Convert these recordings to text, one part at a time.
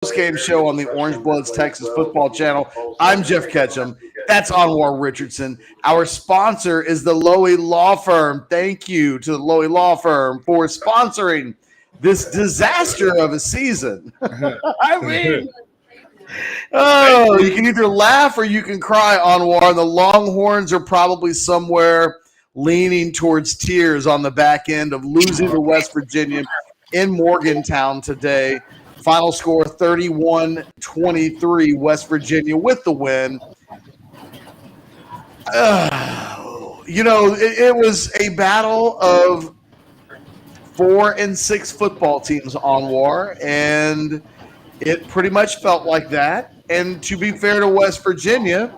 Postgame show on the Orangebloods Texas football channel. I'm Geoff Ketchum. That's Anwar Richardson. Our sponsor is the Loewy Law Firm. Thank you to the Loewy Law Firm for sponsoring this disaster of a season. I mean, you can either laugh or you can cry, Anwar. The Longhorns are probably somewhere leaning towards tears on the back end of losing to West Virginia in Morgantown today. Final score 31-23, West Virginia with the win. It was a battle of 4 and 6 football teams, Anwar, and it pretty much felt like that. And to be fair to West Virginia,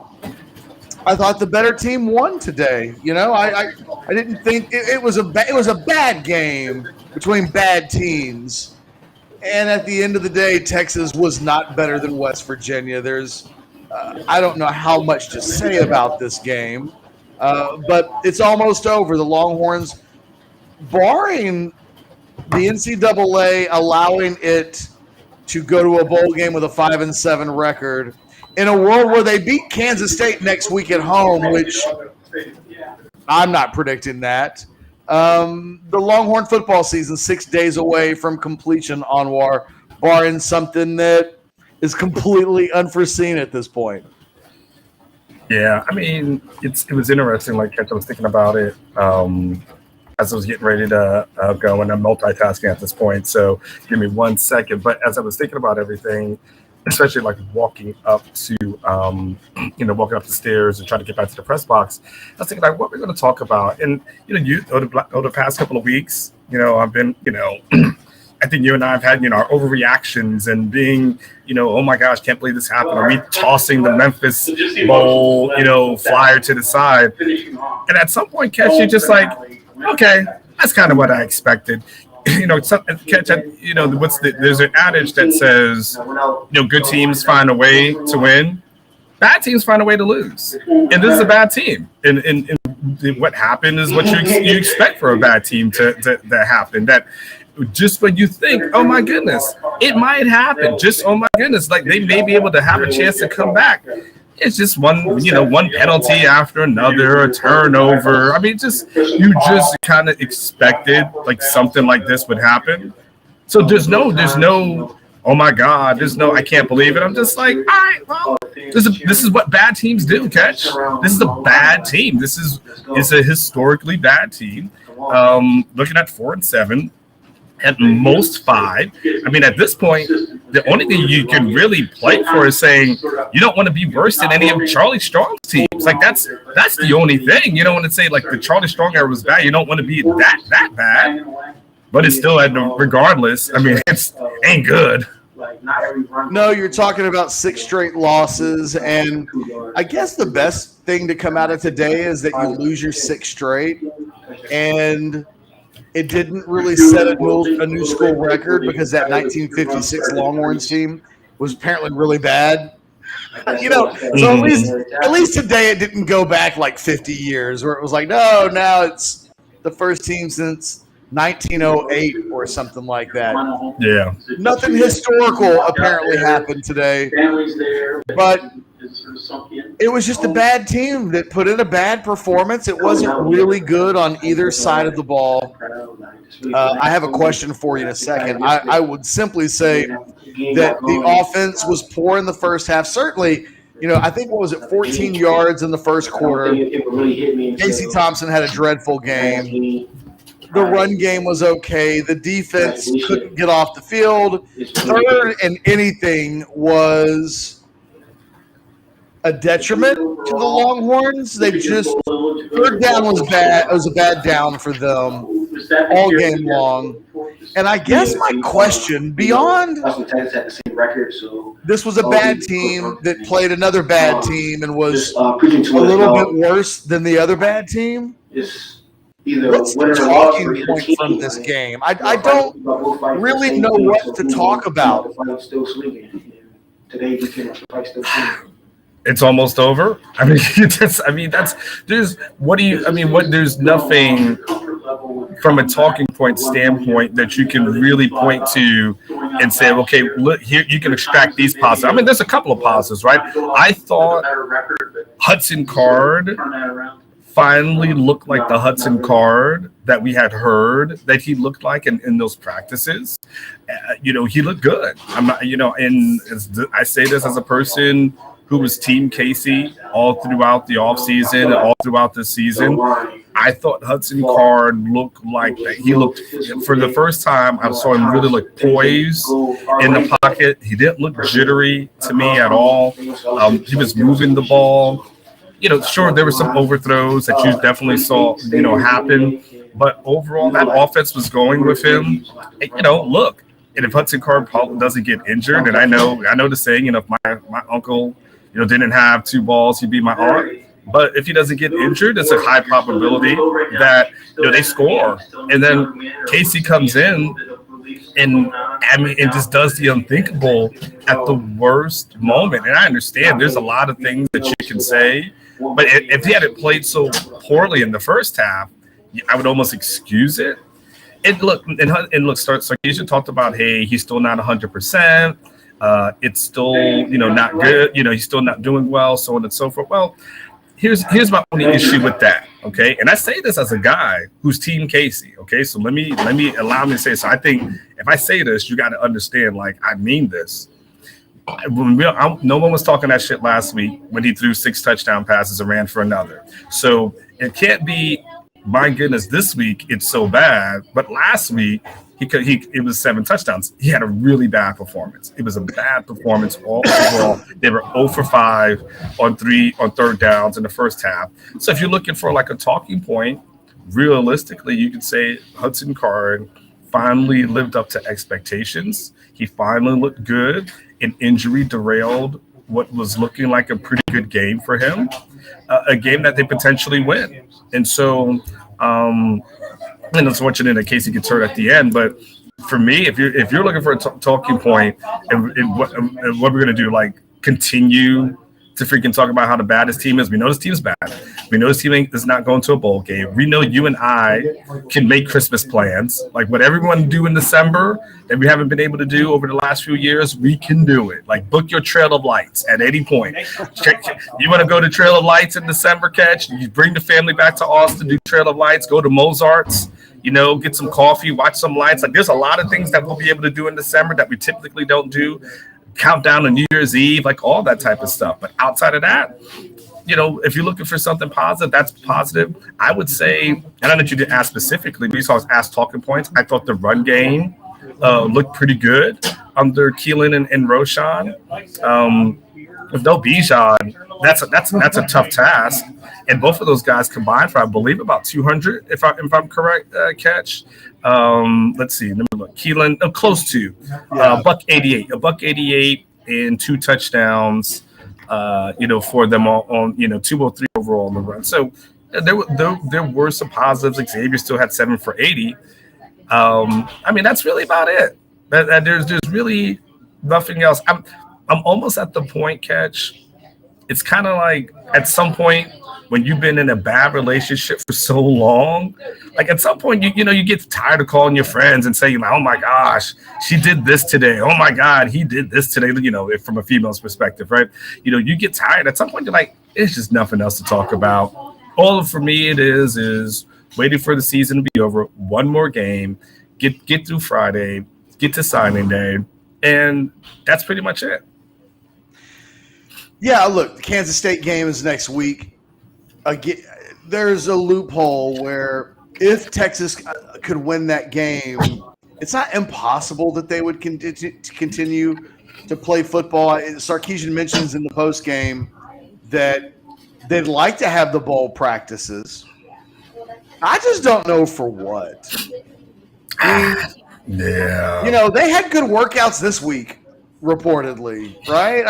I thought the better team won today. I didn't think it was a bad game between bad teams. And at the end of the day, Texas was not better than West Virginia. There's, I don't know how much to say about this game, but it's almost over. The Longhorns, barring the NCAA allowing it to go to a bowl game with a 5-7 record, in a world where they beat Kansas State next week at home, which I'm not predicting that. The Longhorn football season 6 days away from completion, Anwar, barring something that is completely unforeseen at this point. Yeah, I mean, it was interesting. Like I was thinking about it as I was getting ready to go, and I'm multitasking at this point. So give me 1 second. But as I was thinking about everything, especially like walking up to, walking up the stairs and trying to get back to the press box, I was thinking like, what we're going to talk about. And, over the past couple of weeks, I've been, I think you and I have had, our overreactions and being, oh my gosh, can't believe this happened. Are we tossing the Memphis Bowl, flyer to the side? And at some point, Ketch, you're just like, okay, that's kind of what I expected. There's an adage that says, good teams find a way to win, bad teams find a way to lose, and this is a bad team. And what happened is what you expect for a bad team to happen. That just when you think, oh my goodness, it might happen. Just oh my goodness, like they may be able to have a chance to come back. It's just one penalty after another, a turnover. I mean, you just kind of expected like something like this would happen. So there's no, oh my God, there's no, I can't believe it. I'm just like, all right, well, this is what bad teams do, Catch. This is a bad team. It's a historically bad team. Looking at 4 and 7. At most 5. I mean, at this point, the only thing you can really play for is saying you don't want to be worse than any of Charlie Strong's teams. Like that's the only thing. You don't want to say like the Charlie Strong era was bad. You don't want to be that bad. But it's still regardless. I mean, it's ain't good. No, you're talking about 6 straight losses, and I guess the best thing to come out of today is that you lose your 6 straight, and it didn't really set a new school record because that 1956 Longhorns team was apparently really bad. So at least today it didn't go back like 50 years where it was like, no, now it's the first team since 1908 or something like that. Yeah. Nothing historical apparently happened today, but it was just a bad team that put in a bad performance. It wasn't really good on either side of the ball. I have a question for you in a second. I would simply say that the offense was poor in the first half. Certainly, I think, 14 yards in the first quarter. Casey Thompson had a dreadful game. The run game was okay. The defense couldn't get off the field. Third and anything was a detriment to the Longhorns. Third down was bad. It was a bad down for them all game long. And I guess my question beyond this was a bad team that played another bad team and was a little bit worse than the other bad team. What's the talking point from this game? I don't really know what to talk about. It's almost over. I mean, there's nothing from a talking point standpoint that you can really point to and say, okay, look, here you can extract these positives. I mean, there's a couple of positives, right? I thought Hudson Card finally looked like the Hudson Card that we had heard that he looked like in those practices. He looked good. I'm not, and I say this as a person who was Team Casey all throughout the offseason and all throughout the season. I thought Hudson Card looked like that. He looked, for the first time, I saw him really look poised in the pocket. He didn't look jittery to me at all. He was moving the ball. Sure, there were some overthrows that you definitely saw, happen. But overall, that offense was going with him. Look, and if Hudson Card doesn't get injured, and I know the saying, if my uncle, didn't have 2 balls, he'd be my aunt. But if he doesn't get injured, it's a high probability that they score. And then Casey comes in and just does the unthinkable at the worst moment. And I understand there's a lot of things that you can say, but if he hadn't played so poorly in the first half, I would almost excuse it. Sarkisian talked about, hey, he's still not 100%. It's still, not good. He's still not doing well, so on and so forth. Well, here's my only issue with that. Okay, and I say this as a guy who's Team Casey. Okay, so let me allow me to say. So I think if I say this, you got to understand. Like, I mean this. No one was talking that shit last week when he threw 6 touchdown passes and ran for another. So it can't be, my goodness, this week it's so bad. But last week it was 7 touchdowns. He had a really bad performance. It was a bad performance overall. They were 0 for 5 on 3rd downs in the first half. So if you're looking for like a talking point, realistically, you could say Hudson Card finally lived up to expectations. He finally looked good. An injury derailed what was looking like a pretty good game for him, a game that they potentially win. And so, and it's fortunate that Casey gets hurt at the end. But for me, if you're looking for a talking point, and what we're gonna do, like continue to freaking talk about how the bad this team is. We know this team's bad. We know this team is not going to a bowl game. We know you and I can make Christmas plans. Like what everyone do in December that we haven't been able to do over the last few years, we can do it. Like book your Trail of Lights at any point. You want to go to Trail of Lights in December, Catch? You bring the family back to Austin, do Trail of Lights, go to Mozart's, get some coffee, watch some lights. Like there's a lot of things that we'll be able to do in December that we typically don't do. Countdown to New Year's Eve, like all that type of stuff. But outside of that, if you're looking for something positive, that's positive. I would say, and I know that you didn't ask specifically, but you saw us ask talking points. I thought the run game looked pretty good under Keelan and Roshan. With no Bijan, that's a tough task. And both of those guys combined for, I believe, about 200, if I'm correct, Catch. Let's see. Let me look. Keelan, close to $188 and 2 touchdowns. For them all on 203 overall on the run. So there were some positives. Xavier still had 7 for 80. That's really about it. There's really nothing else. I'm almost at the point, Catch. It's kind of like at some point when you've been in a bad relationship for so long, like at some point you get tired of calling your friends and saying, oh my gosh, she did this today. Oh my God, he did this today. From a female's perspective, right? You get tired. At some point you're like, it's just nothing else to talk about. All for me it is waiting for the season to be over. One more game, get through Friday, get to signing day, and that's pretty much it. Yeah, look, the Kansas State game is next week. Again, there's a loophole where if Texas could win that game, it's not impossible that they would continue to play football. Sarkisian mentions in the postgame that they'd like to have the bowl practices. I just don't know for what. Yeah. They had good workouts this week, reportedly, right?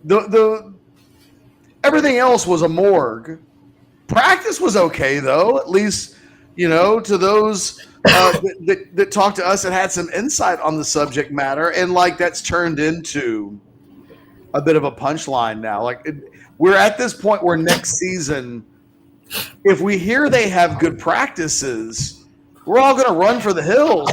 The everything else was a morgue. Practice was okay, though. At least, to those that talked to us and had some insight on the subject matter, and that's turned into a bit of a punchline now. We're at this point where next season, if we hear they have good practices, we're all going to run for the hills.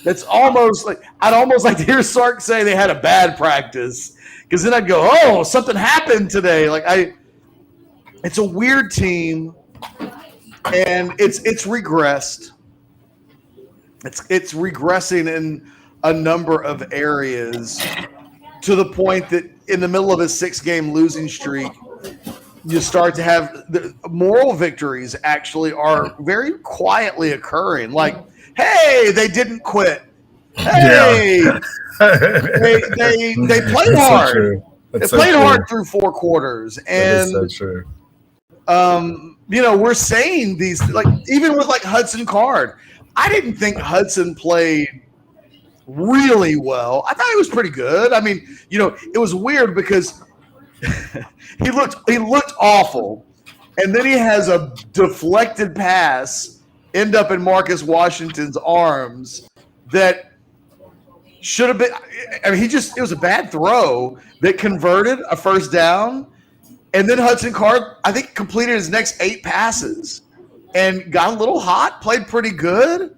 It's almost like I'd almost like to hear Sark say they had a bad practice, because then I'd go, oh, something happened today. It's a weird team, and it's regressed. It's regressing in a number of areas to the point that in the middle of a 6-game losing streak, you start to have the moral victories actually are very quietly occurring. Like, hey, they didn't quit. Hey, they played hard. They played hard through 4 quarters, and that is so true. We're saying these, like, even with like Hudson Card, I didn't think Hudson played really well. I thought he was pretty good. I mean, it was weird because he looked awful, and then he has a deflected pass end up in Marcus Washington's arms that should have been. I mean, it was a bad throw that converted a first down, and then Hudson Card, I think, completed his next 8 passes and got a little hot, played pretty good.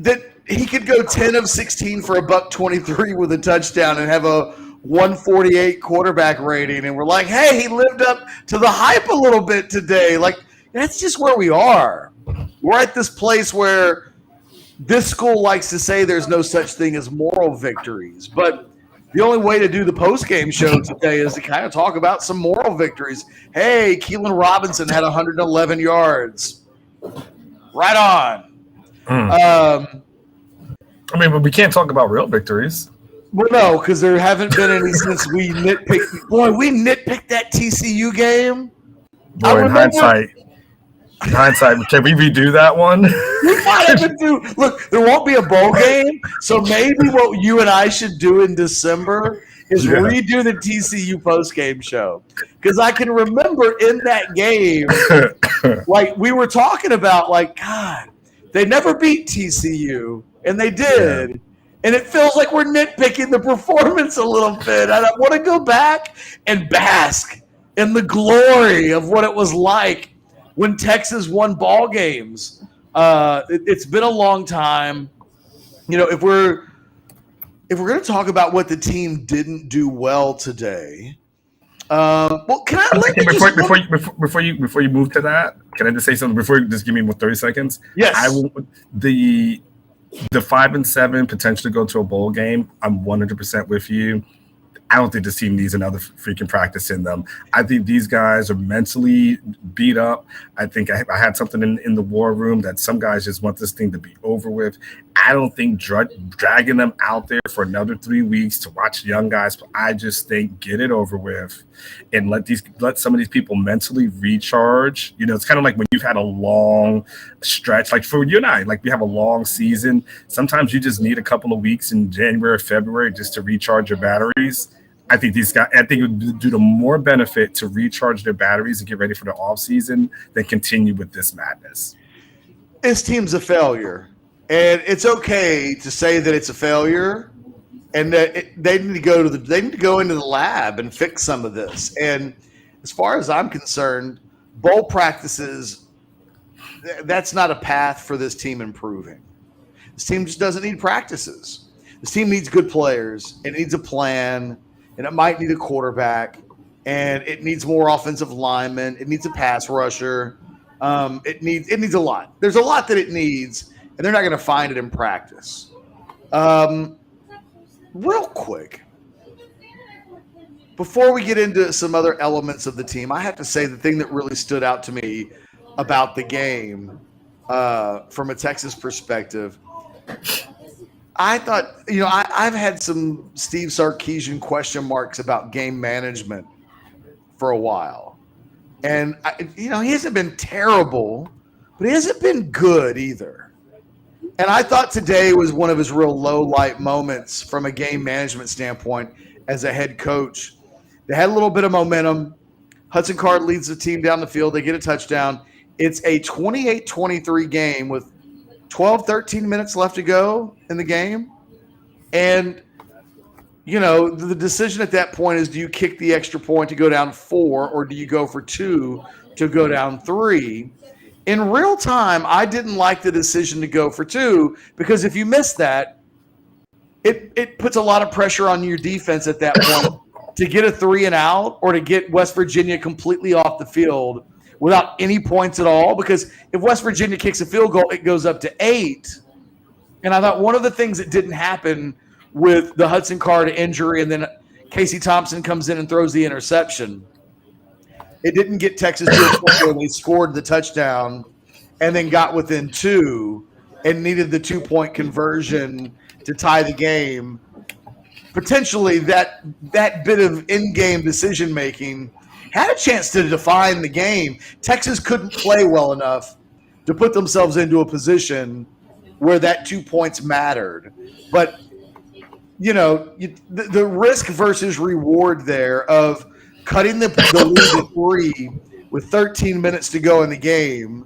That he could go 10 of 16 for $123 with a touchdown and have a 148 quarterback rating, and we're like, hey, he lived up to the hype a little bit today. Like, that's just where we are. We're at this place where this school likes to say there's no such thing as moral victories, but the only way to do the post-game show today is to kind of talk about some moral victories. Hey, Keelan Robinson had 111 yards. Right on. But we can't talk about real victories. Well, no, because there haven't been any since we nitpicked. Boy, we nitpicked that TCU game. Boy, in hindsight, can we redo that one? We might have to do. Look, there won't be a bowl game, so maybe what you and I should do in December is redo the TCU post-game show, because I can remember in that game, like we were talking about, like, God, they never beat TCU, and they did. Yeah. And it feels like we're nitpicking the performance a little bit. And I want to go back and bask in the glory of what it was like when Texas won ball games. It's been a long time. If we're going to talk about what the team didn't do well today, well, can I let before you move to that? Can I just say something before you just give me 30 seconds? Yes. I will the 5-7 potentially go to a bowl game. I'm 100% with you. I don't think this team needs another freaking practice in them. I think these guys are mentally beat up. I think I had something in the war room that some guys just want this thing to be over with. I don't think dragging them out there for another 3 weeks to watch young guys. I just think get it over with and let some of these people mentally recharge. It's kind of like when you've had a long stretch, like for you and I, like we have a long season. Sometimes you just need a couple of weeks in January or February just to recharge your batteries. I think it would do them more benefit to recharge their batteries and get ready for the off season than continue with this madness. This team's a failure, and it's okay to say that it's a failure, and that they need to go into the lab and fix some of this. And as far as I'm concerned, bowl practices, that's not a path for this team improving. This team just doesn't need practices. This team needs good players. It needs a plan. And it might need a quarterback, and it needs more offensive linemen. It needs a pass rusher. It needs a lot. There's a lot that it needs, and they're not going to find it in practice. Real quick, before we get into some other elements of the team, I have to say the thing that really stood out to me about the game from a Texas perspective, I thought, I've had some Steve Sarkisian question marks about game management for a while. And, he hasn't been terrible, but he hasn't been good either. And I thought today was one of his real low-light moments from a game management standpoint as a head coach. They had a little bit of momentum. Hudson Card leads the team down the field. They get a touchdown. It's a 28-23 game with 12, 13 minutes left to go in the game. And, the decision at that point is, do you kick the extra point to go down 4, or do you go for 2 to go down 3? In real time, I didn't like the decision to go for 2 because if you miss that, it puts a lot of pressure on your defense at that point to get a 3 and out or to get West Virginia completely off the field without any points at all. Because if West Virginia kicks a field goal, it goes up to 8. And I thought one of the things that didn't happen with the Hudson Card injury and then Casey Thompson comes in and throws the interception, it didn't get Texas to a point where they scored the touchdown and then got within 2 and needed the 2-point conversion to tie the game. Potentially that bit of in-game decision-making had a chance to define the game. Texas couldn't play well enough to put themselves into a position where that 2 points mattered. But, the risk versus reward there of cutting the lead to 3 with 13 minutes to go in the game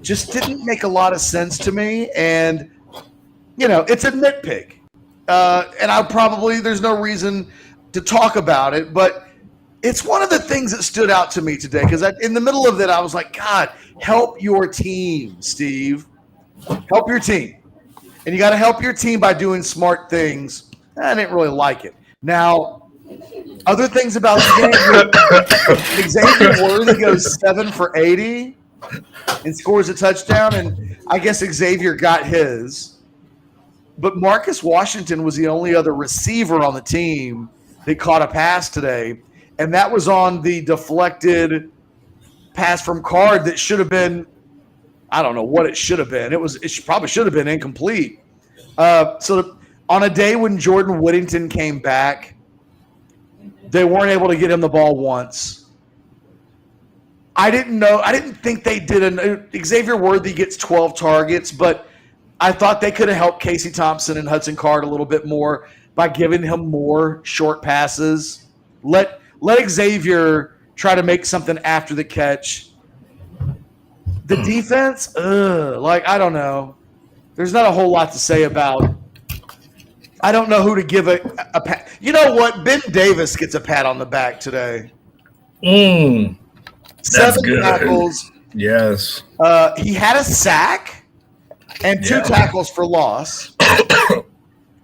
just didn't make a lot of sense to me. And, it's a nitpick. And there's no reason to talk about it, but it's one of the things that stood out to me today because in the middle of it, I was like, God, help your team, Steve. Help your team. And you got to help your team by doing smart things. I didn't really like it. Now, other things about the game, Xavier Worthy goes 7 for 80 and scores a touchdown, and I guess Xavier got his. But Marcus Washington was the only other receiver on the team that caught a pass today, and that was on the deflected pass from Card that should have been – I don't know what it should have been. It probably should have been incomplete. So on a day when Jordan Whittington came back, they weren't able to get him the ball once. I didn't think they did. Xavier Worthy gets 12 targets, but I thought they could have helped Casey Thompson and Hudson Card a little bit more by giving him more short passes. Let Xavier try to make something after the catch. The defense, I don't know. There's not a whole lot to say about. I don't know who to give a pat. You know what? Ben Davis gets a pat on the back today. That's 7 good. tackles. Yes. He had a sack and 2 tackles for loss.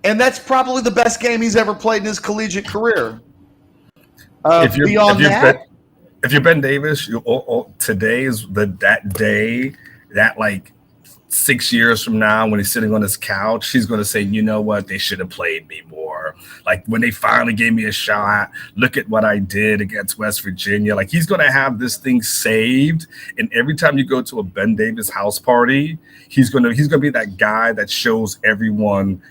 And that's probably the best game he's ever played in his collegiate career. If you're Ben Davis, today is that day that 6 years from now when he's sitting on his couch, he's going to say, you know what, they should have played me more. When they finally gave me a shot, look at what I did against West Virginia. He's going to have this thing saved. And every time you go to a Ben Davis house party, he's going to be that guy that shows everyone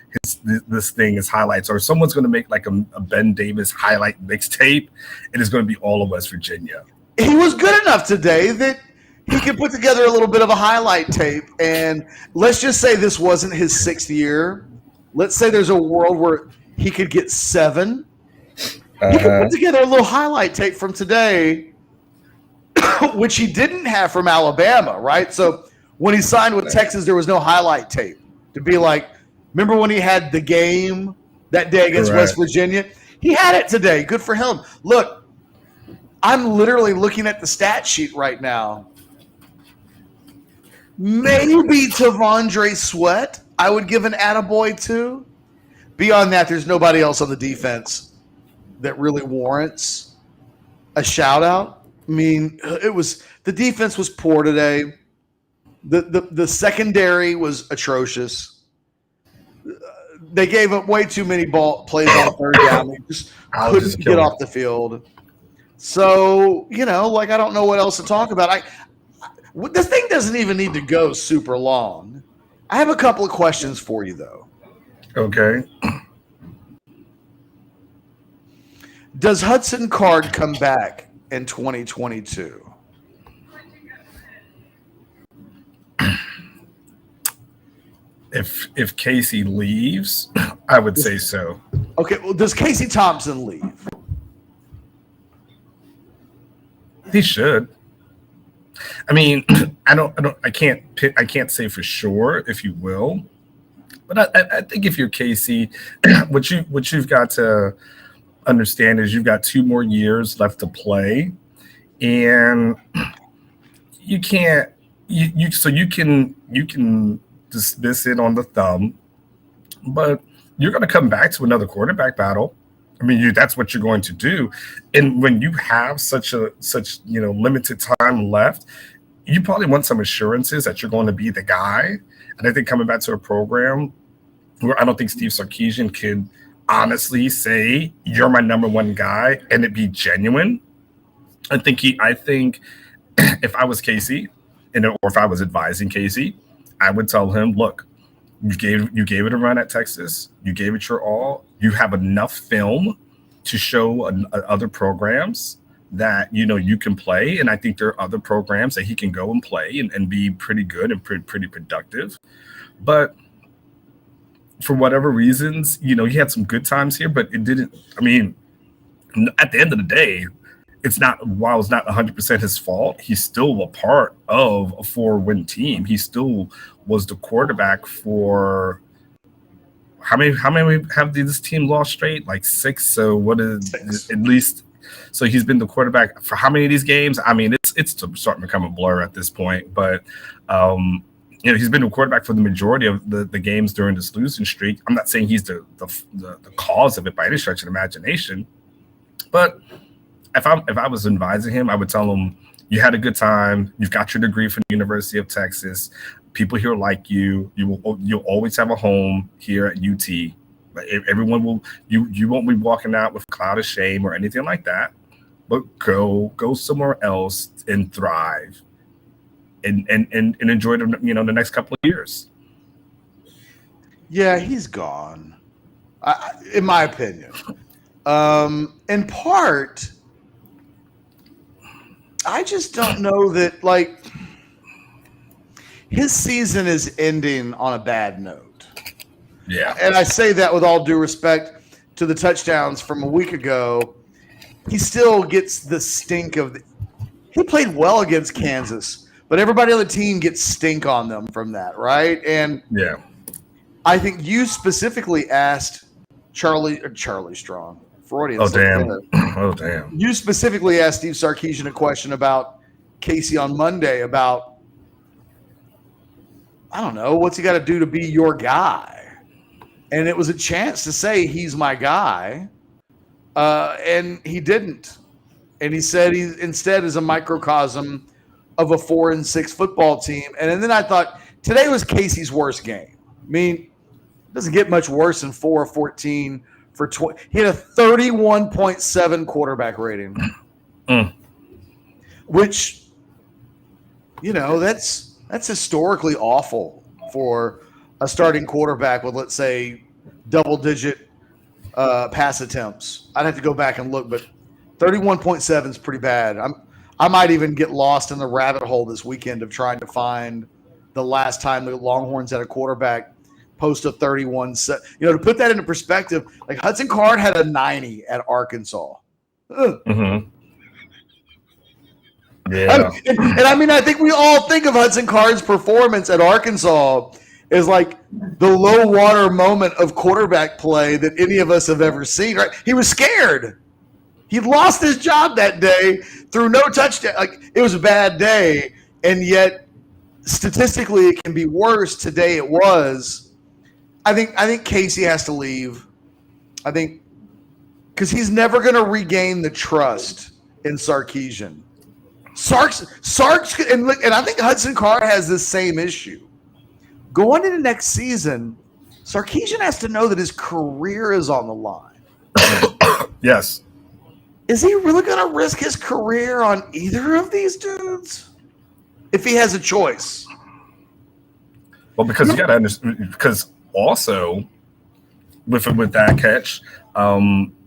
this thing as highlights. Or someone's going to make a Ben Davis highlight mixtape, and it's going to be all of West Virginia. He was good enough today that he could put together a little bit of a highlight tape. And let's just say this wasn't his 6th year. Let's say there's a world where he could get 7. He could put together a little highlight tape from today, which he didn't have from Alabama, right? So when he signed with Texas, there was no highlight tape to be remember when he had the game that day against West Virginia? He had it today. Good for him. Look, I'm literally looking at the stat sheet right now. Maybe Tavondre Sweat I would give an attaboy to. Beyond that, there's nobody else on the defense that really warrants a shout-out. I mean, the defense was poor today. The secondary was atrocious. They gave up way too many plays on 3rd down. They just couldn't get off the field. So, I don't know what else to talk about. This thing doesn't even need to go super long. I have a couple of questions for you, though. Okay. Does Hudson Card come back in 2022? If Casey leaves, I would say so. Okay, well, does Casey Thompson leave? He should. I mean, I can't say for sure if you will, but I think if you're Casey, what you've got to understand is you've got 2 more years left to play, and you can't you can dismiss it on the thumb, but you're going to come back to another quarterback battle. I mean, that's what you're going to do. And when you have such limited time left, you probably want some assurances that you're going to be the guy. And I think coming back to a program where I don't think Steve Sarkisian could honestly say you're my number one guy and it be genuine. I think if I was Casey, or if I was advising Casey, I would tell him, look, you gave it a run at Texas. You gave it your all. You have enough film to show other programs that you can play, and I think there are other programs that he can go and play and be pretty good and pretty productive. But for whatever reasons, he had some good times here, but it didn't. I mean, at the end of the day, while it's not 100% his fault, he's still a part of a 4-win team. He still was the quarterback for how many have this team lost straight? Like 6. So what is 6. At least? So he's been the quarterback for how many of these games? I mean, it's starting to become a blur at this point. But he's been the quarterback for the majority of the games during this losing streak. I'm not saying he's the cause of it by any stretch of imagination, but if I was advising him, I would tell him, you had a good time. You've got your degree from the University of Texas. People here like you. You'll always have a home here at UT. Everyone will. You won't be walking out with a cloud of shame or anything like that. But go somewhere else and thrive, and enjoy the next couple of years. Yeah, he's gone, in my opinion. In part, I just don't know that, his season is ending on a bad note. Yeah. And I say that with all due respect to the touchdowns from a week ago. He still gets the stink of he played well against Kansas, but everybody on the team gets stink on them from that, right? And yeah, I think you specifically asked Charlie Strong. Freudian. Oh, damn. Oh, damn. You specifically asked Steve Sarkisian a question about Casey on Monday about, I don't know, what's he got to do to be your guy? And it was a chance to say he's my guy, and he didn't. And he said he instead is a microcosm of a 4-6 football team. And then I thought today was Casey's worst game. I mean, it doesn't get much worse than 4 or 14 for 20. He had a 31.7 quarterback rating, which, that's historically awful for a starting quarterback with, let's say, double-digit pass attempts. I'd have to go back and look, but 31.7 is pretty bad. I might even get lost in the rabbit hole this weekend of trying to find the last time the Longhorns had a quarterback post a 31. To put that into perspective, like Hudson Card had a 90 at Arkansas. Mm-hmm. Yeah. I think we all think of Hudson Card's performance at Arkansas as like the low water moment of quarterback play that any of us have ever seen. Right? He was scared. He lost his job that day through no touchdown. Like, it was a bad day, and yet statistically it can be worse. Today it was. I think Casey has to leave. I think because he's never going to regain the trust in Sarkisian. Sark's and I think Hudson Card has this same issue. Going into next season, Sarkisian has to know that his career is on the line. Yes. Is he really going to risk his career on either of these dudes? If he has a choice. Well, because you got to understand, because also with that catch,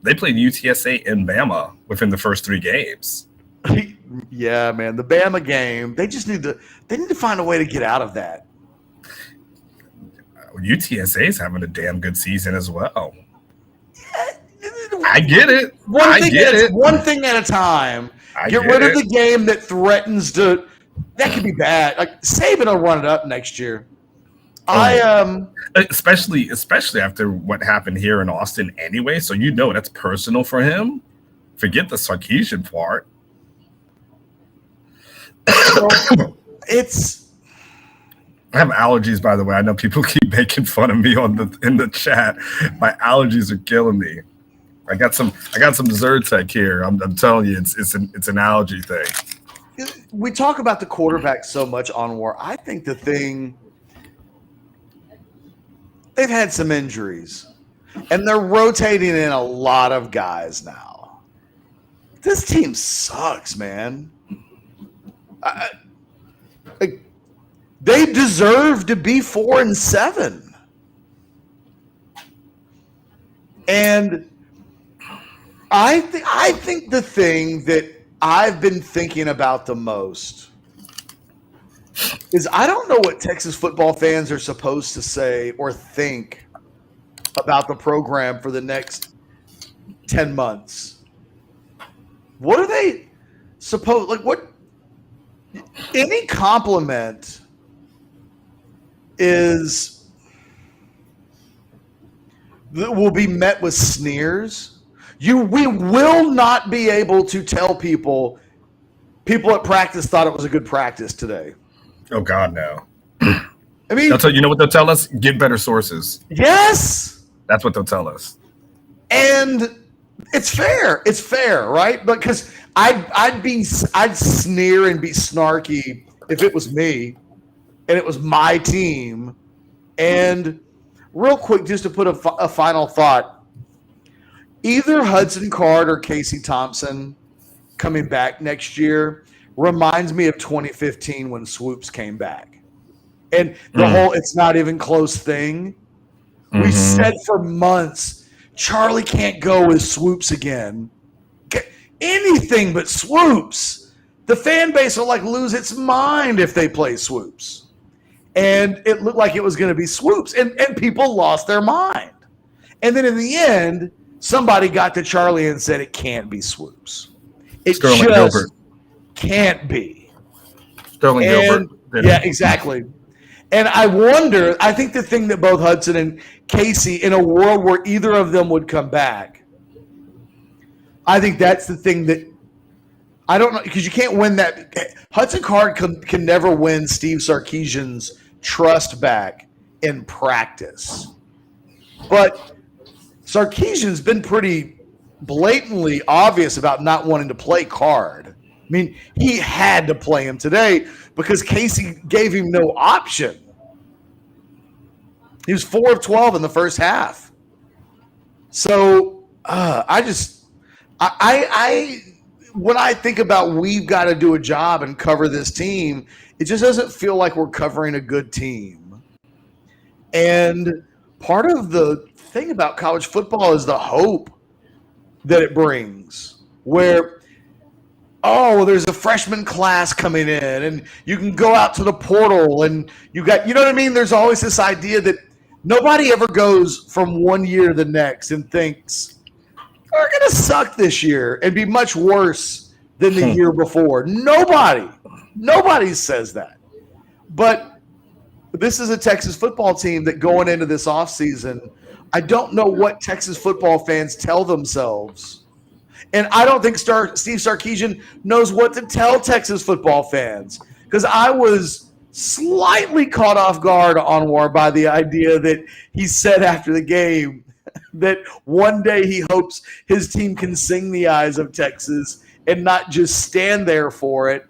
they played UTSA and Bama within the first 3 games. Yeah, man, the Bama game. They just need to find a way to get out of that. UTSA is having a damn good season as well. I get it. One thing at a time. Get rid of the game that threatens to. That could be bad. Like Saban will run it up next year. Especially after what happened here in Austin anyway. So that's personal for him. Forget the Sarkisian part. It's I have allergies, by the way. I know people keep making fun of me in the chat. My allergies are killing me. I got some Zyrtec here. I'm telling you, it's an allergy thing. We talk about the quarterback so much, Anwar. I think they've had some injuries, and they're rotating in a lot of guys now. This team sucks, man. They deserve to be 4-7. And I think the thing that I've been thinking about the most is I don't know what Texas football fans are supposed to say or think about the program for the next 10 months. What are they supposed – like what – any compliment – will be met with sneers. We will not be able to tell people at practice thought it was a good practice today. Oh God, no. I mean, you know what they'll tell us? Get better sources. Yes, that's what they'll tell us. And it's fair. It's fair, right? Because I'd sneer and be snarky if it was me. And it was my team. And real quick, just to put a final thought, either Hudson Card or Casey Thompson coming back next year reminds me of 2015 when Swoops came back. And the whole it's not even close thing. We said for months, Charlie can't go with Swoops again. Anything but Swoops. The fan base will lose its mind if they play Swoops. And it looked like it was going to be Swoops. And people lost their mind. And then in the end, somebody got to Charlie and said it can't be Swoops. It Sterling just Gilbert. Can't be. Sterling Gilbert. Yeah, exactly. And I think the thing that both Hudson and Casey, in a world where either of them would come back, I think that's the thing that I don't know, because you can't win that. Hudson Card can never win Steve Sarkisian's trust back in practice. But Sarkisian's been pretty blatantly obvious about not wanting to play Card. I mean, he had to play him today because Casey gave him no option. He was 4 of 12 in the first half. So when I think about we've got to do a job and cover this team, it just doesn't feel like we're covering a good team. And part of the thing about college football is the hope that it brings, where, there's a freshman class coming in and you can go out to the portal and you know what I mean? There's always this idea that nobody ever goes from one year to the next and thinks, we're going to suck this year and be much worse than the year before. Nobody says that. But this is a Texas football team that going into this offseason, I don't know what Texas football fans tell themselves. And I don't think Steve Sarkisian knows what to tell Texas football fans, because I was slightly caught off guard, Anwar, by the idea that he said after the game that one day he hopes his team can sing the eyes of Texas and not just stand there for it.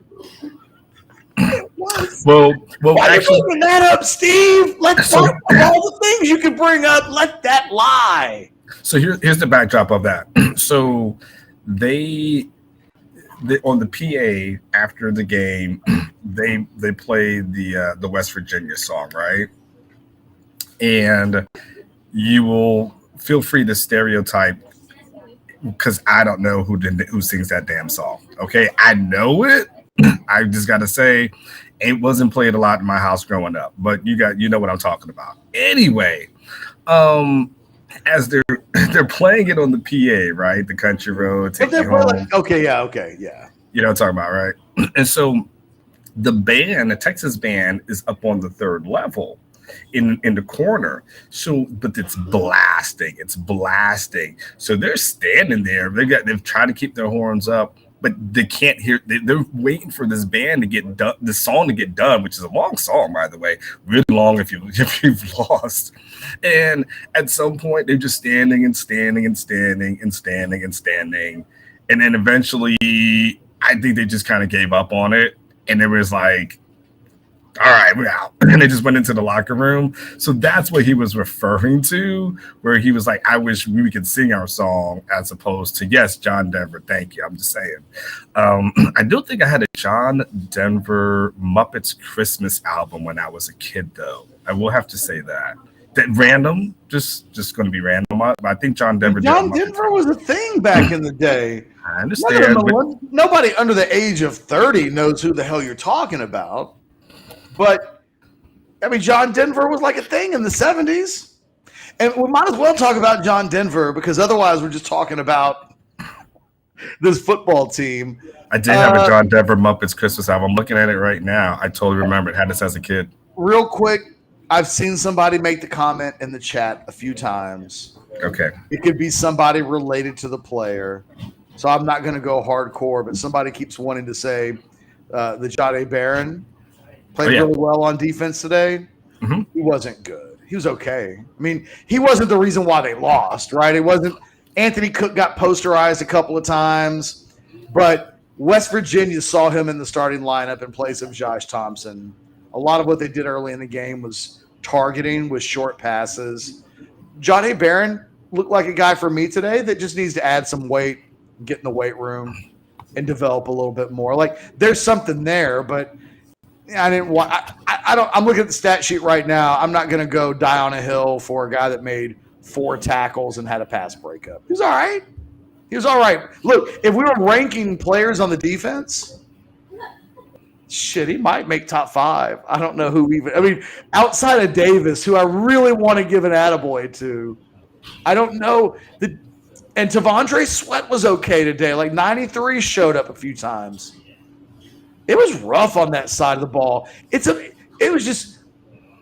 Well, why actually, are you bringing that up, Steve? Let's talk about all the things you can bring up. Let that lie. So here's the backdrop of that. So they on the PA after the game, they played the West Virginia song, right? And you will feel free to stereotype, because I don't know who sings that damn song. Okay, I know it. I just got to say, it wasn't played a lot in my house growing up, but you know what I'm talking about. Anyway, as they're playing it on the PA, right? The country road. Take me home. Okay, yeah. You know what I'm talking about, right? And so the Texas band, is up on the third level in the corner. So, but it's blasting. So they're standing there. They've tried to keep their horns up but they can't hear. They're waiting for this band to get done, the song to get done, which is a long song, by the way, really long if you've lost. And at some point, they're just standing, and then eventually, I think they just kind of gave up on it, and it was like, all right, we're out. And they just went into the locker room. So that's what he was referring to, where he was like, I wish we could sing our song, as opposed to, yes, John Denver, thank you. I'm just saying. I don't think I had a John Denver Muppets Christmas album when I was a kid, though. I will have to say that. That random, just going to be random. I think John Denver. John Denver was a thing back in the day. I understand. Nobody under the age of 30 knows who the hell you're talking about. But, I mean, John Denver was like a thing in the 70s. And we might as well talk about John Denver, because otherwise we're just talking about this football team. I did have a John Denver Muppets Christmas album. I'm looking at it right now. I totally remember it. Had this as a kid. Real quick, I've seen somebody make the comment in the chat a few times. Okay. It could be somebody related to the player. So I'm not going to go hardcore, but somebody keeps wanting to say the Jahdae Barron played really well on defense today. Mm-hmm. He wasn't good. He was okay. I mean, he wasn't the reason why they lost, right? It wasn't. Anthony Cook got posterized a couple of times, but West Virginia saw him in the starting lineup in place of Josh Thompson. A lot of what they did early in the game was targeting with short passes. Jahdae Barron looked like a guy for me today that just needs to add some weight, get in the weight room, and develop a little bit more. Like, there's something there, but I didn't want. I don't. I'm looking at the stat sheet right now. I'm not going to go die on a hill for a guy that made 4 tackles and had a pass breakup. He was all right. He was all right. Look, if we were ranking players on the defense, shit, he might make top 5. I don't know who even. I mean, outside of Davis, who I really want to give an attaboy to, I don't know. And Tavondre Sweat was okay today. Like 93 showed up a few times. It was rough on that side of the ball. It was just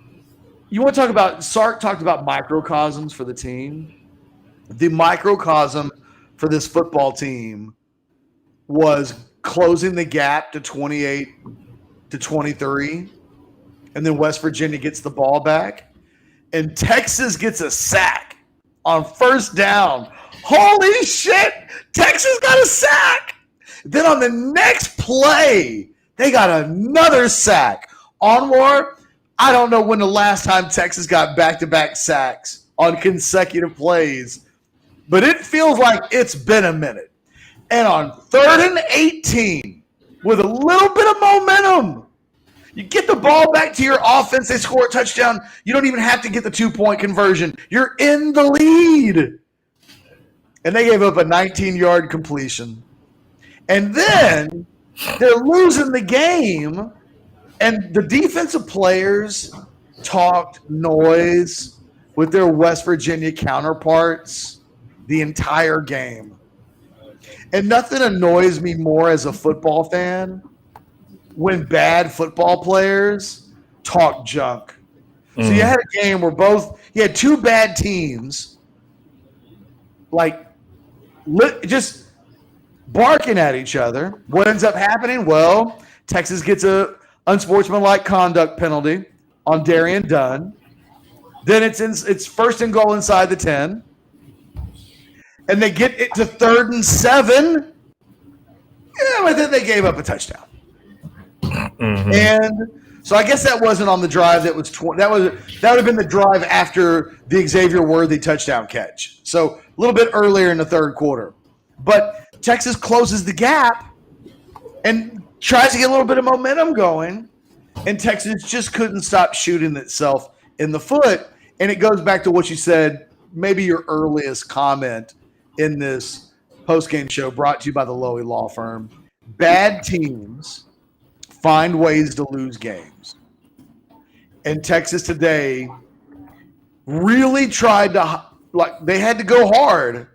– you want to talk about – Sark talked about microcosms for the team. The microcosm for this football team was closing the gap to 28-23, and then West Virginia gets the ball back, and Texas gets a sack on first down. Holy shit! Texas got a sack! Then on the next play – they got another sack. Anwar, I don't know when the last time Texas got back-to-back sacks on consecutive plays, but it feels like it's been a minute. And on 3rd and 18, with a little bit of momentum, you get the ball back to your offense, they score a touchdown. You don't even have to get the 2-point conversion. You're in the lead. And they gave up a 19-yard completion. And then they're losing the game, and the defensive players talked noise with their West Virginia counterparts the entire game. And nothing annoys me more as a football fan when bad football players talk junk. So you had a game where you had 2 bad teams, just barking at each other. What ends up happening? Well, Texas gets a unsportsmanlike conduct penalty on Darian Dunn. Then it's 1st and goal inside the 10. And they get it to 3rd and 7. Yeah, but then they gave up a touchdown. Mm-hmm. And so I guess that wasn't on the drive. That would have been the drive after the Xavier Worthy touchdown catch. So a little bit earlier in the 3rd quarter. But Texas closes the gap and tries to get a little bit of momentum going, and Texas just couldn't stop shooting itself in the foot. And it goes back to what you said, maybe your earliest comment in this postgame show brought to you by the Loewy Law Firm. Bad teams find ways to lose games. And Texas today really tried to – they had to go hard.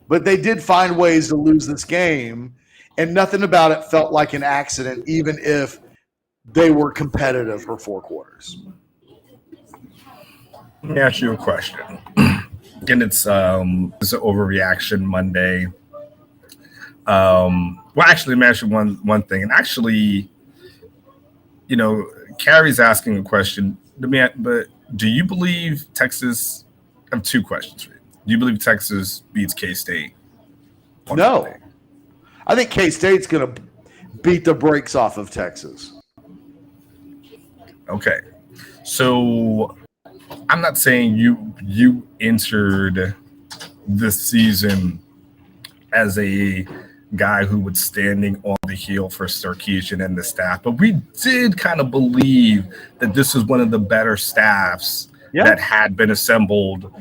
But they did find ways to lose this game, and nothing about it felt like an accident, even if they were competitive for 4 quarters. Let me ask you a question. And it's an overreaction Monday. Well, actually, let me ask you one thing. And actually, Carrie's asking a question. But do you believe Texas? I have two questions for you. Do you believe Texas beats K-State? No. I think K-State's going to beat the brakes off of Texas. Okay. So I'm not saying you entered this season as a guy who was standing on the heel for Sarkisian and the staff, but we did kind of believe that this was one of the better staffs that had been assembled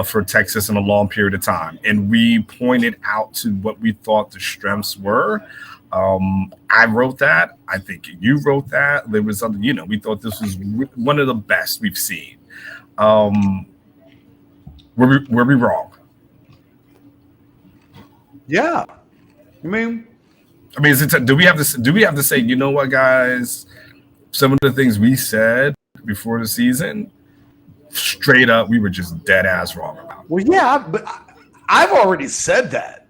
for Texas in a long period of time. And we pointed out to what we thought the strengths were. I wrote that. I think you wrote that. There was something, we thought this was one of the best we've seen. Were we wrong? Yeah. I mean, do we have to say, you know what, guys? Some of the things we said before the season, straight up, we were just dead ass wrong about. Well, yeah, but I've already said that.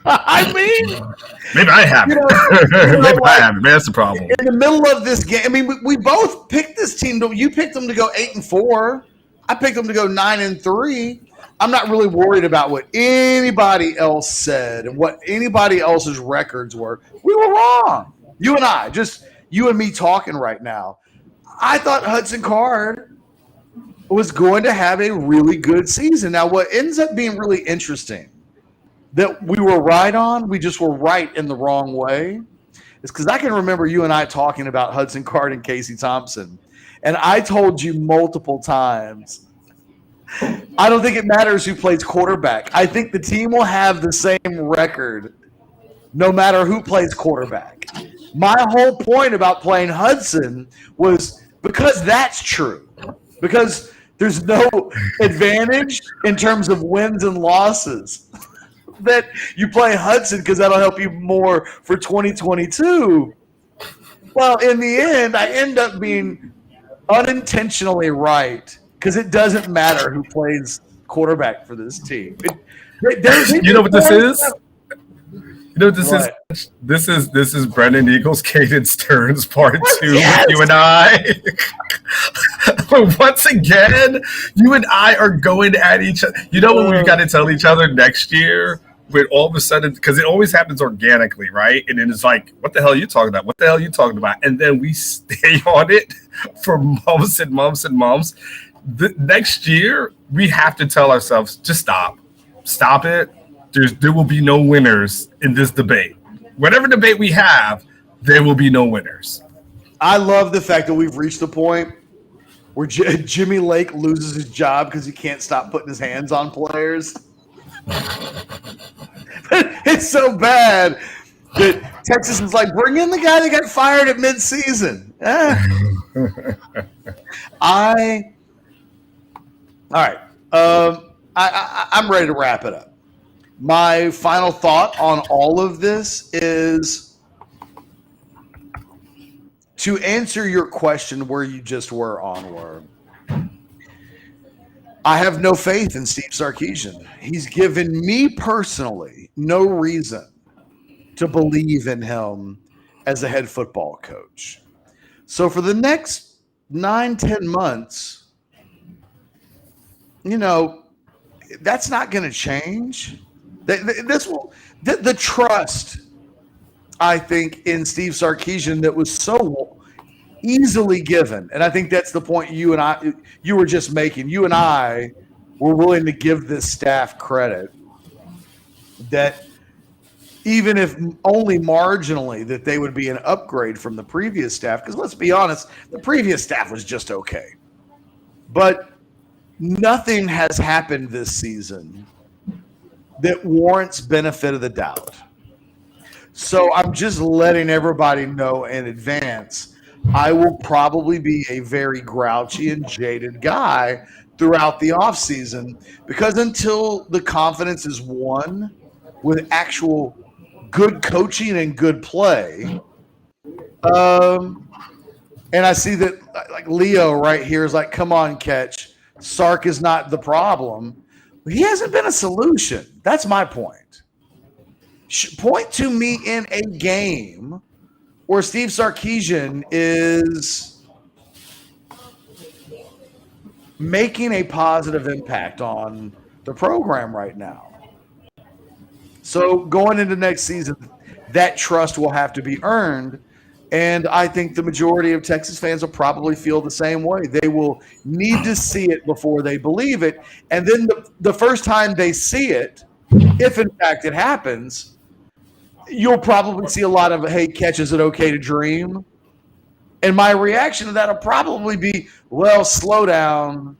I mean, maybe I haven't. Maybe I haven't. That's the problem. In the middle of this game, I mean, we both picked this team. You picked them to go 8-4. I picked them to go 9-3. I'm not really worried about what anybody else said and what anybody else's records were. We were wrong. You and I, just you and me talking right now. I thought Hudson Card was going to have a really good season. Now, what ends up being really interesting that we were right on, we just were right in the wrong way, is because I can remember you and I talking about Hudson Card and Casey Thompson. And I told you multiple times, I don't think it matters who plays quarterback. I think the team will have the same record no matter who plays quarterback. My whole point about playing Hudson was because that's true. Because there's no advantage in terms of wins and losses. That you play Hudson because that'll help you more for 2022. Well, in the end, I end up being unintentionally right because it doesn't matter who plays quarterback for this team. You know what this is? You know what this is? This is Brendan Eagles, Caden Stearns Part 2 with you and I. Once again, you and I are going at each other. You know what we've got to tell each other next year? When all of a sudden, because it always happens organically, right? And then it's like, what the hell are you talking about? What the hell are you talking about? And then we stay on it for months and months and months. The next year, we have to tell ourselves, just stop. Stop it. There will be no winners in this debate. Whatever debate we have, there will be no winners. I love the fact that we've reached the point where Jimmy Lake loses his job because he can't stop putting his hands on players. It's so bad that Texas is like, bring in the guy that got fired at midseason. All right. I'm ready to wrap it up. My final thought on all of this is to answer your question where you just were, Anwar. I have no faith in Steve Sarkisian. He's given me personally no reason to believe in him as a head football coach. So for the next 9-10 months, that's not going to change. The trust, I think, in Steve Sarkisian that was so easily given, and I think that's the point you were just making. You and I were willing to give this staff credit that even if only marginally, that they would be an upgrade from the previous staff. Because let's be honest, the previous staff was just okay. But nothing has happened this season that warrants benefit of the doubt. So I'm just letting everybody know in advance, I will probably be a very grouchy and jaded guy throughout the offseason because until the confidence is won with actual good coaching and good play, and I see that like Leo right here is like, come on, Ketch. Sark is not the problem. He hasn't been a solution. That's my point. Point to me in a game where Steve Sarkisian is making a positive impact on the program right now. So going into next season, that trust will have to be earned. And I think the majority of Texas fans will probably feel the same way. They will need to see it before they believe it. And then the first time they see it, if in fact it happens, you'll probably see a lot of, hey, Ketch, is it okay to dream? And my reaction to that will probably be, well, slow down.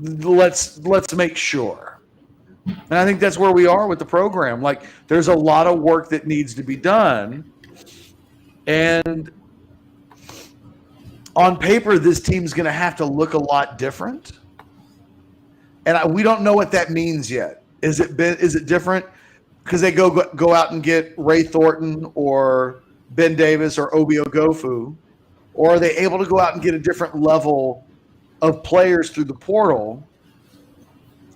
Let's make sure. And I think that's where we are with the program. Like, there's a lot of work that needs to be done. And on paper, this team's going to have to look a lot different. And we don't know what that means yet. Is it different because they go out and get Ray Thornton or Ben Davis or Obi Ogofu? Or are they able to go out and get a different level of players through the portal?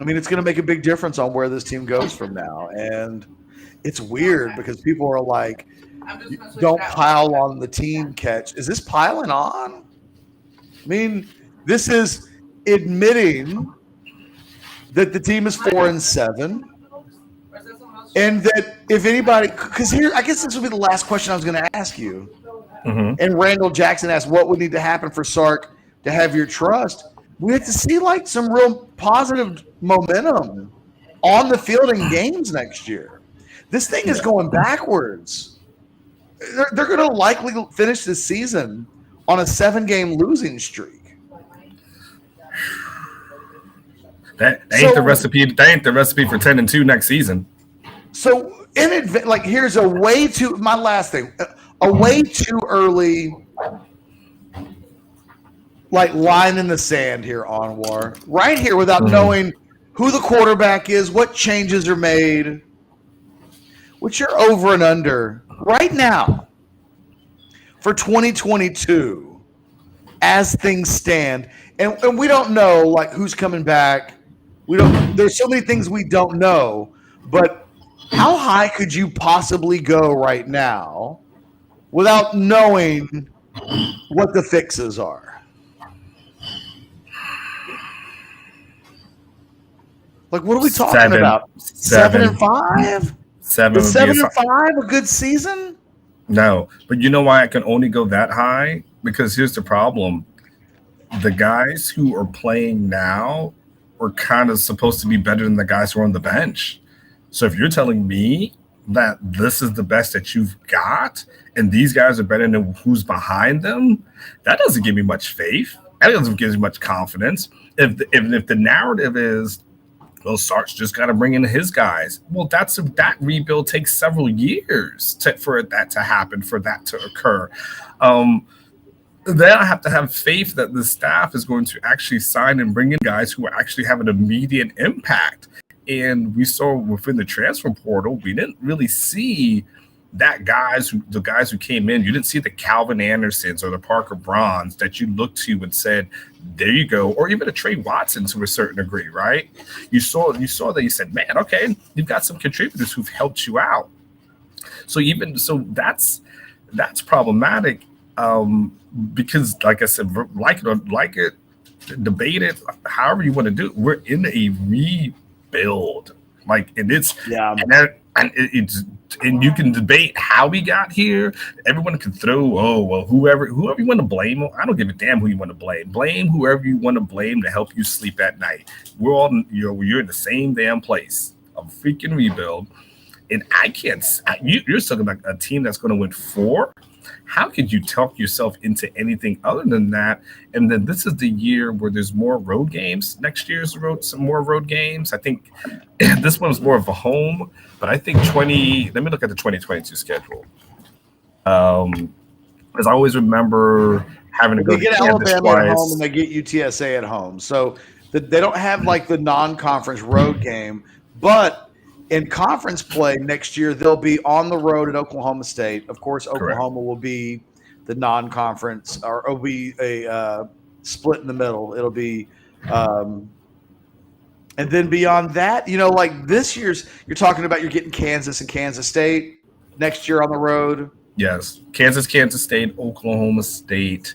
I mean, it's going to make a big difference on where this team goes from now. And it's weird because people are like, don't pile on the team, Ketch. Is this piling on? I mean, this is admitting that the team is 4-7. And that if anybody – because here, I guess this would be the last question I was going to ask you. Mm-hmm. And Randall Jackson asked what would need to happen for Sark to have your trust. We have to see like some real positive momentum on the field in games next year. This thing is going backwards. They're going to likely finish this season on a 7-game losing streak. That ain't the recipe. That ain't the recipe for 10-2 next season. So here's a way too. My last thing, a way too early. Like line in the sand here, Anwar. Right here without knowing who the quarterback is, what changes are made. What's your over and under right now for 2022 as things stand? And we don't know like who's coming back. There's so many things we don't know, but how high could you possibly go right now without knowing what the fixes are? Like, what are we talking about? 7-5? 7. Is 7-5 a good season? No, but you know why I can only go that high? Because here's the problem. The guys who are playing now are kind of supposed to be better than the guys who are on the bench. So if you're telling me that this is the best that you've got and these guys are better than who's behind them, that doesn't give me much faith. That doesn't give me much confidence. If the narrative is, well, Sark's just got to bring in his guys. Well, that rebuild takes several years for that to happen, for that to occur. Then I have to have faith that the staff is going to actually sign and bring in guys who actually have an immediate impact. And we saw within the transfer portal, we didn't really see the guys who came in. You didn't see the Calvin Andersons or the Parker Browns that you looked to and said, there you go, or even a Trey Watson to a certain degree, right? You saw that you said, man, okay, you've got some contributors who've helped you out. So that's problematic because, like I said, like it, debate it, however you want to do it. We're in a rebuild, and it's and you can debate how we got here. Everyone can throw, whoever you want to blame. I don't give a damn who you want to blame. Blame whoever you want to blame to help you sleep at night. We're all, you're in the same damn place. A freaking rebuild. And I can't, you're talking about a team that's going to win 4. How could you talk yourself into anything other than that? And then this is the year where there's more road games. Next year's some more road games. I think this one's more of a home, but I think let me look at the 2022 schedule. Because I always remember having to go to Kansas Alabama at home and they get UTSA at home. So they don't have like the non-conference road game, but in conference play next year, they'll be on the road at Oklahoma State. Of course, Oklahoma will be the non-conference, or it'll be a split in the middle. It'll be And then beyond that, like this year's, you're talking about you're getting Kansas and Kansas State next year on the road. Yes. Kansas State, Oklahoma State,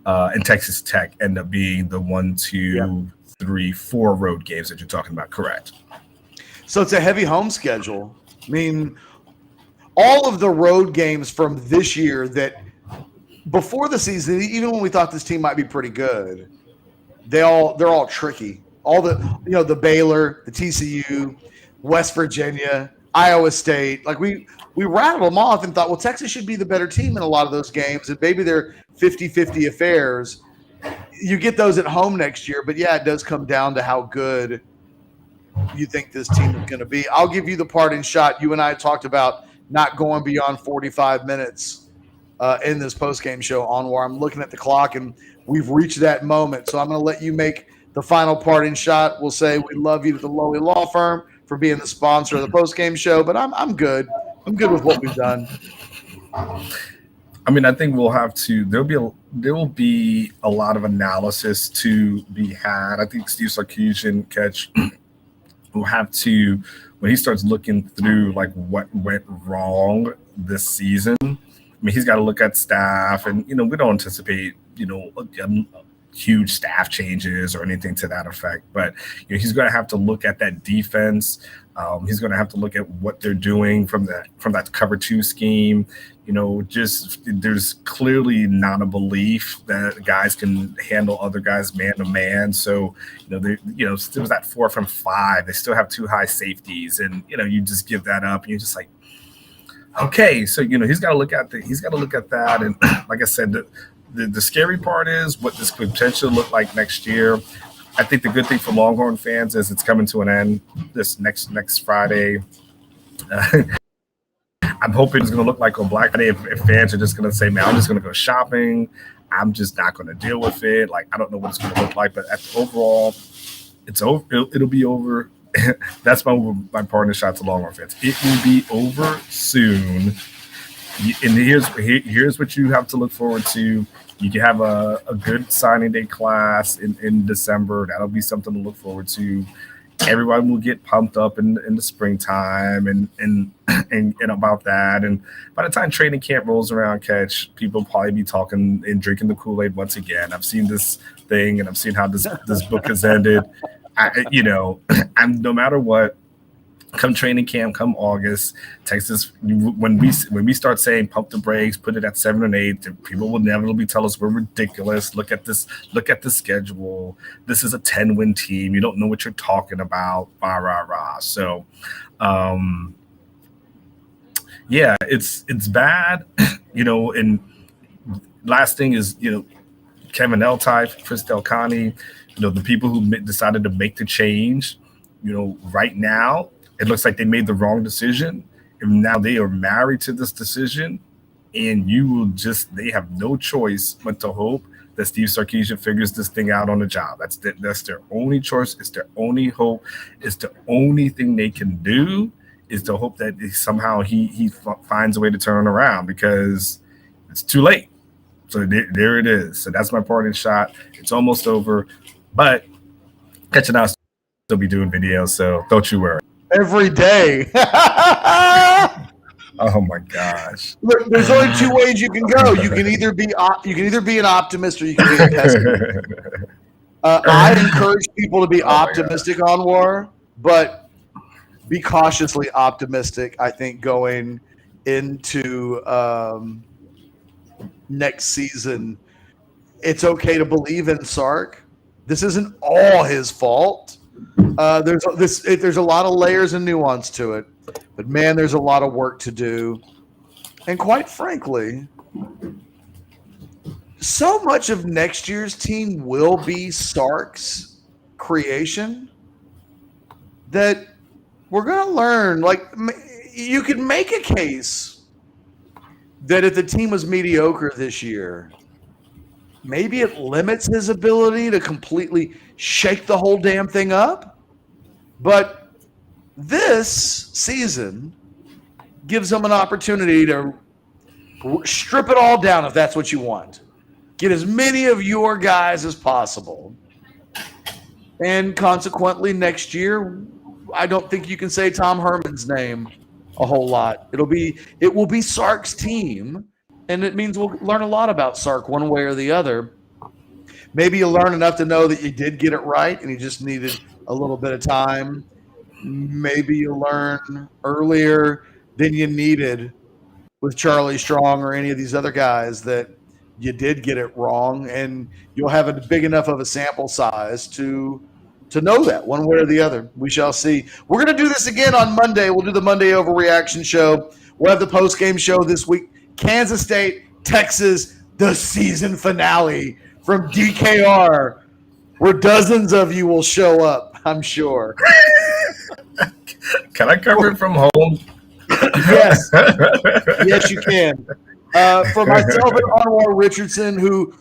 and Texas Tech end up being the 1, 2, 3, 4 road games that you're talking about. Correct. So it's a heavy home schedule. I mean, all of the road games from this year that before the season, even when we thought this team might be pretty good, they're all tricky. All the Baylor, the TCU, West Virginia, Iowa State, like we rattled them off and thought, well, Texas should be the better team in a lot of those games, and maybe they're 50-50 affairs. You get those at home next year, but yeah, it does come down to how good you think this team is going to be. I'll give you the parting shot. You and I talked about not going beyond 45 minutes in this postgame show, Anwar. I'm looking at the clock, and we've reached that moment, so I'm going to let you make the final parting shot. We'll say we love you to the Loewy Law Firm for being the sponsor of the postgame show, but I'm good. I'm good with what we've done. I mean, I think we'll have to. There will be a lot of analysis to be had. I think Steve Sarkisian will have to, when he starts looking through like what went wrong this season. I mean, he's got to look at staff, and we don't anticipate huge staff changes or anything to that effect. But he's going to have to look at that defense. He's going to have to look at what they're doing from that cover 2 scheme. Just there's clearly not a belief that guys can handle other guys man to man. So still that 4 from 5. They still have 2 high safeties, and you just give that up, and you're just like, okay. So he's got to look at that, and like I said, the scary part is what this could potentially look like next year. I think the good thing for Longhorn fans is it's coming to an end this next Friday. I'm hoping it's going to look like on Black Friday if fans are just going to say, man, I'm just going to go shopping. I'm just not going to deal with it. Like, I don't know what it's going to look like, but overall, it's over. It'll be over. That's my partner shot to Longhorn fans. It will be over soon. And here's what you have to look forward to. You can have a good signing day class in December. That'll be something to look forward to. Everyone will get pumped up in the springtime and about that. And by the time training camp rolls around, people will probably be talking and drinking the Kool-Aid once again. I've seen this thing, and I've seen how this book has ended. I'm no matter what. Come training camp, come August, Texas. When we start saying pump the brakes, put it at 7 and 8, people will inevitably tell us we're ridiculous. Look at this. Look at the schedule. This is a 10-win team. You don't know what you're talking about. Rah rah rah. So, yeah, it's bad. And last thing is Kevin Eltai, Chris Delcani, the people who decided to make the change. Right now, it looks like they made the wrong decision, and now they are married to this decision, and they have no choice but to hope that Steve Sarkisian figures this thing out on the job. That's their only choice. It's their only hope. It's the only thing they can do is to hope that somehow he finds a way to turn it around, because it's too late. So there it is. So that's my parting shot. It's almost over, but Ketchum and I will still be doing videos, so don't you worry. Every day. Oh my gosh! Look, there's only 2 ways you can go. You can either be an optimist, or you can be a pessimist. I encourage people to be optimistic on war, but be cautiously optimistic. I think going into next season, it's okay to believe in Sark. This isn't all his fault. There's a lot of layers and nuance to it, but man, there's a lot of work to do. And quite frankly, so much of next year's team will be Sark's creation that we're going to learn. Like, you could make a case that if the team was mediocre this year, maybe it limits his ability to completely shake the whole damn thing up. But this season gives him an opportunity to strip it all down if that's what you want. Get as many of your guys as possible And consequently, next year, I don't think you can say Tom Herman's name a whole lot. It will be Sark's team, and it means we'll learn a lot about Sark one way or the other. Maybe you learn enough to know that you did get it right and you just needed a little bit of time. Maybe you learn earlier than you needed with Charlie Strong or any of these other guys that you did get it wrong, and you'll have a big enough of a sample size to know that one way or the other. We shall see. We're going to do this again on Monday. We'll do the Monday Overreaction show. We'll have the post-game show this week. Kansas State, Texas, the season finale from DKR, where dozens of you will show up, I'm sure. Can I cover it from home? Yes. Yes, you can. For myself and Anwar Richardson, who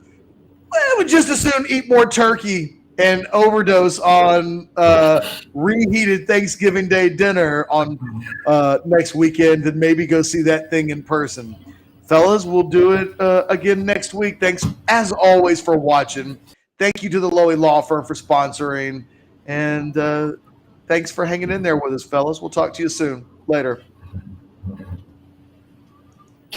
would just as soon eat more turkey and overdose on reheated Thanksgiving Day dinner on next weekend than maybe go see that thing in person. Fellas, we'll do it again next week. Thanks, as always, for watching. Thank you to the Loewy Law Firm for sponsoring. And thanks for hanging in there with us, fellas. We'll talk to you soon. Later.